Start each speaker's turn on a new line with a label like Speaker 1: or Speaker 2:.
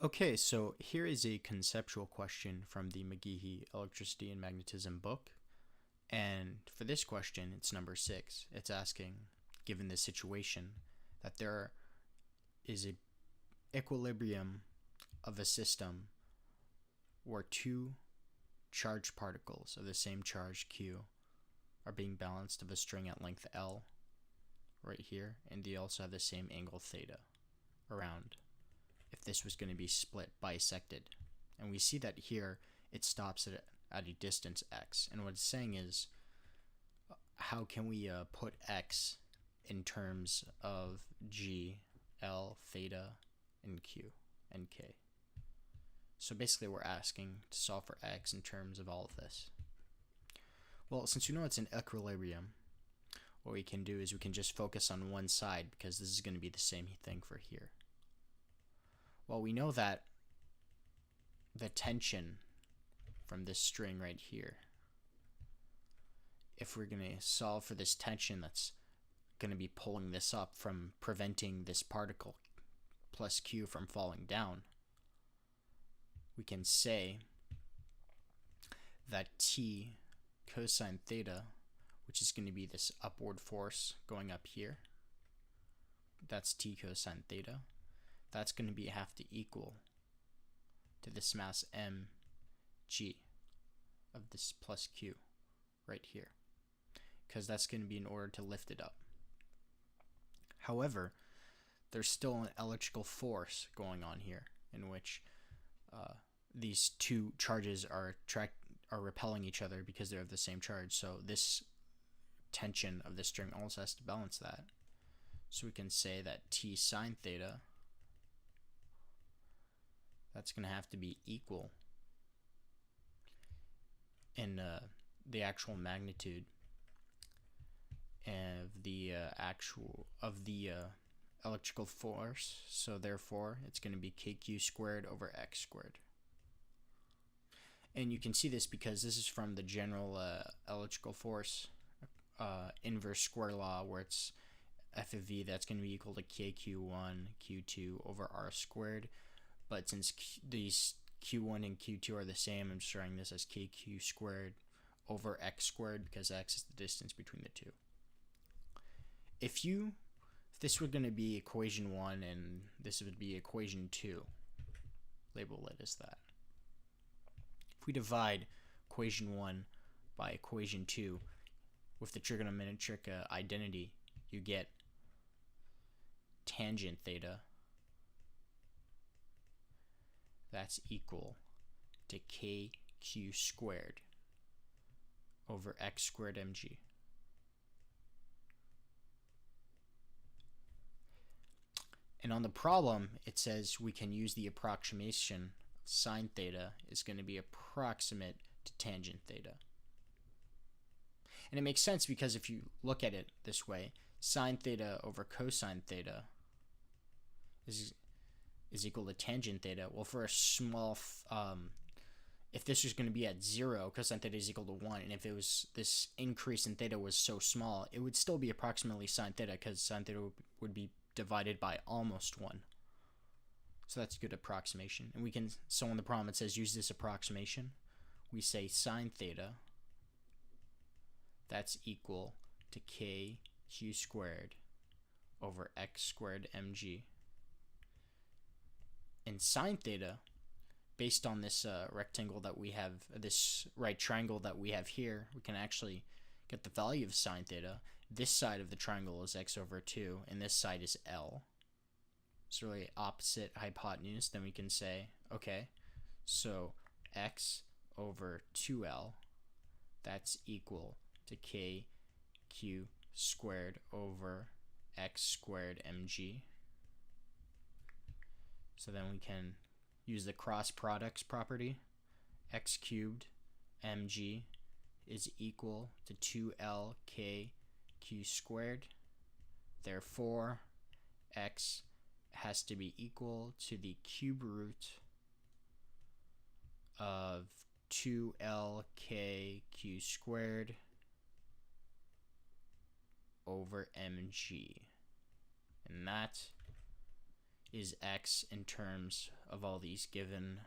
Speaker 1: Okay, so here is a conceptual question from the McGehee Electricity and Magnetism book. And for this question, it's number 6. It's asking, given this situation, that there is an equilibrium of a system where two charged particles of the same charge Q are being balanced of a string at length L right here, and they also have the same angle theta around. If this was going to be split, bisected. And we see that here it stops at a distance x. And what it's saying is, how can we put x in terms of g, l, theta, and q, and k? So basically we're asking to solve for x in terms of all of this. Well, since we know it's an equilibrium, what we can do is we can just focus on one side because this is going to be the same thing for here. Well, we know that the tension from this string right here, if we're going to solve for this tension that's going to be pulling this up from preventing this particle plus Q from falling down, we can say that T cosine theta, which is going to be this upward force going up here, that's T cosine theta. That's going to have to equal to this mass mg of this plus q right here, because that's going to be in order to lift it up. However, there's still an electrical force going on here in which these two charges are repelling each other because they're of the same charge. So this tension of the string also has to balance that. So we can say that T sine theta, that's going to have to be equal in the actual magnitude of the electrical force. So therefore, it's going to be kq squared over x squared. And you can see this because this is from the general electrical force inverse square law, where it's F of V, that's going to be equal to kq1 q2 over r squared. But since these q1 and q2 are the same, I'm just writing this as kq squared over x squared because x is the distance between the two. If this were going to be equation 1 and this would be equation 2, label it as that. If we divide equation 1 by equation 2 with the trigonometric identity, you get tangent theta. That's equal to kq squared over x squared mg. And on the problem, it says we can use the approximation of sine theta is going to be approximate to tangent theta. And it makes sense because if you look at it this way, sine theta over cosine theta is equal to tangent theta. Well, for a small, if this was going to be at 0, cosine theta is equal to 1, and if it was this increase in theta was so small, it would still be approximately sine theta because sine theta would be divided by almost 1. So that's a good approximation. And we can, so on the problem it says use this approximation. We say sine theta, that's equal to kq squared over x squared mg. And sine theta, based on this rectangle that we have, this right triangle that we have here, we can actually get the value of sine theta. This side of the triangle is x over 2, and this side is L. It's really opposite hypotenuse. Then we can say, okay, so x over 2L, that's equal to kq squared over x squared mg. So then we can use the cross products property. X cubed mg is equal to 2L kq squared. Therefore, x has to be equal to the cube root of 2L kq squared over mg. And that is X in terms of all these given